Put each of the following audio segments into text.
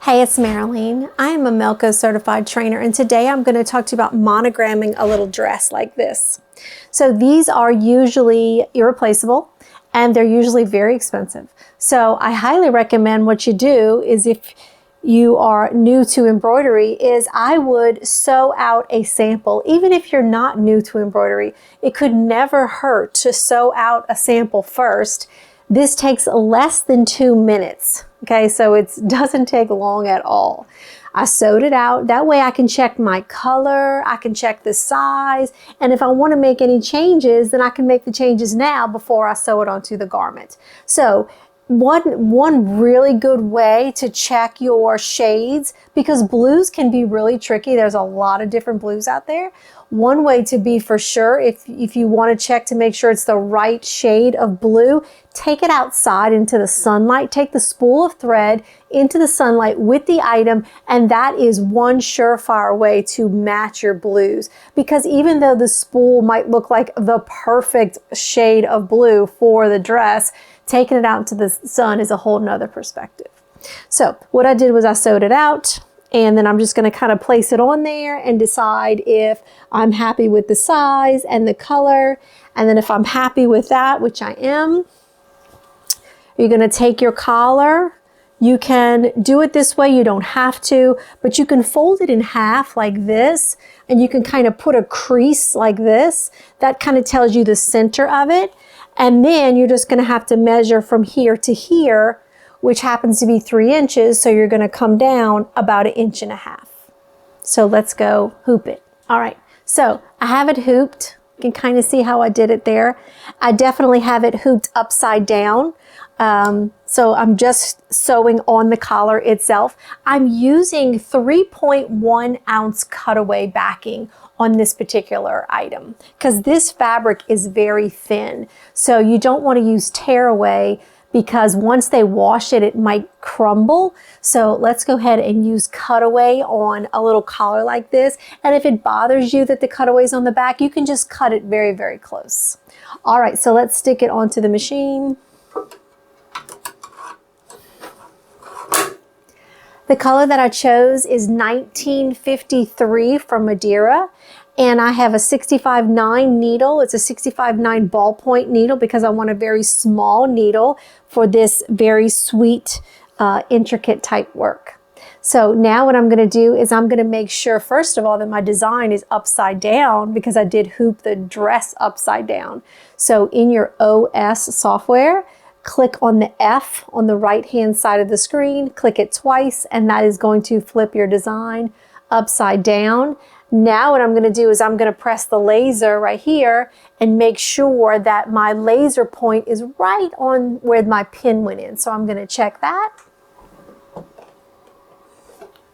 Hey, it's Marilyn. I am a Melco certified trainer, and today I'm going to talk to you about monogramming a little dress like this. So these are usually irreplaceable and they're usually very expensive. So I highly recommend what you do is, if you are new to embroidery, is I would sew out a sample. Even if you're not new to embroidery, it could never hurt to sew out a sample first. This takes less than 2 minutes. Okay, so it doesn't take long at all. I sewed it out. That way I can check my color, I can check the size, and if I want to make any changes, then I can make the changes now before I sew it onto the garment. So one really good way to check your shades, because blues can be really tricky. There's a lot of different blues out there. One way to be for sure, if you want to check to make sure it's the right shade of blue, take it outside into the sunlight. Take the spool of thread into the sunlight with the item, and that is one surefire way to match your blues. Because even though the spool might look like the perfect shade of blue for the dress, taking it out into the sun is a whole nother perspective. So what I did was I sewed it out, and then I'm just going to kind of place it on there and decide if I'm happy with the size and the color. And then if I'm happy with that, which I am, you're going to take your collar. You can do it this way, you don't have to, but you can fold it in half like this, and you can kind of put a crease like this. That kind of tells you the center of it. And then you're just going to have to measure from here to here, which happens to be 3 inches. So you're going to come down about 1.5 inches. So let's go hoop it. All right. So I have it hooped. You can kind of see how I did it there. I definitely have it hooped upside down. So I'm just sewing on the collar itself. I'm using 3.1 ounce cutaway backing on this particular item because this fabric is very thin. So you don't want to use tearaway, because once they wash it, it might crumble. So let's go ahead and use cutaway on a little collar like this. And if it bothers you that the cutaway's on the back, you can just cut it very, very close. All right, so let's stick it onto the machine. The color that I chose is 1953 from Madeira, and I have a 65.9 needle. It's a 65.9 ballpoint needle because I want a very small needle for this very sweet, intricate type work. So now what I'm going to do is I'm going to make sure, first of all, that my design is upside down because I did hoop the dress upside down. So in your OS software, click on the F on the right-hand side of the screen, click it twice, and that is going to flip your design upside down. Now what I'm going to do is I'm going to press the laser right here and make sure that my laser point is right on where my pin went in. So I'm going to check that.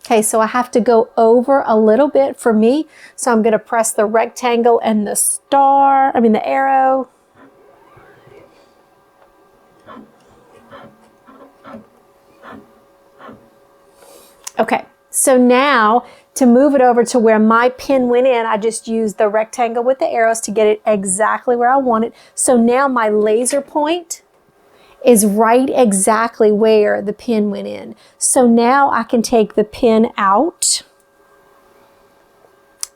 Okay, so I have to go over a little bit for me. So I'm going to press the rectangle and the arrow. Okay, so now to move it over to where my pin went in, I just used the rectangle with the arrows to get it exactly where I want it. So now my laser point is right exactly where the pin went in. So now I can take the pin out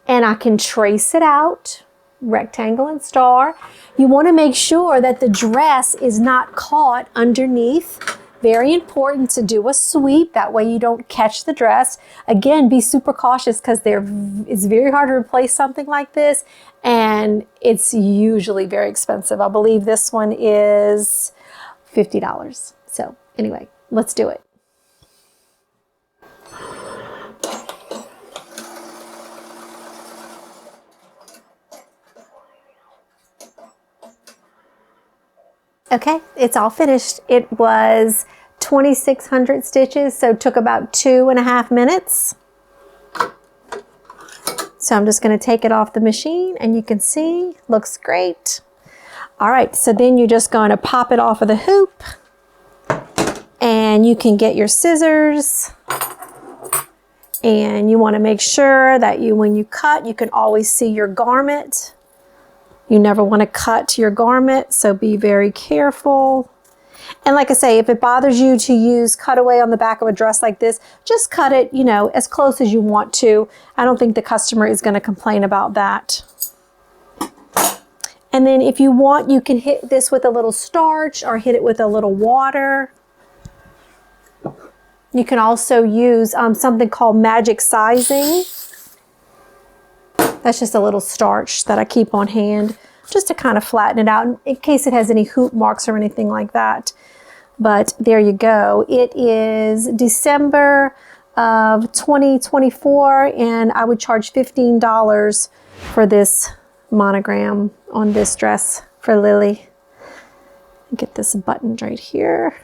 and I can trace it out, rectangle and star. You want to make sure that the dress is not caught underneath. Very important to do a sweep. That way you don't catch the dress. Again, be super cautious because it's very hard to replace something like this, and it's usually very expensive. I believe this one is $50. So anyway, let's do it. Okay, it's all finished. It was 2,600 stitches, so it took about 2.5 minutes. So I'm just going to take it off the machine, and you can see, looks great. All right, so then you're just going to pop it off of the hoop, and you can get your scissors, and you want to make sure that when you cut, you can always see your garment. You never want to cut your garment, so be very careful. And like I say, if it bothers you to use cutaway on the back of a dress like this, just cut it, you know, as close as you want to. I don't think the customer is going to complain about that. And then if you want, you can hit this with a little starch or hit it with a little water. You can also use something called magic sizing. That's just a little starch that I keep on hand just to kind of flatten it out in case it has any hoop marks or anything like that. But there you go. It is December of 2024, and I would charge $15 for this monogram on this dress for Lily. Get this buttoned right here.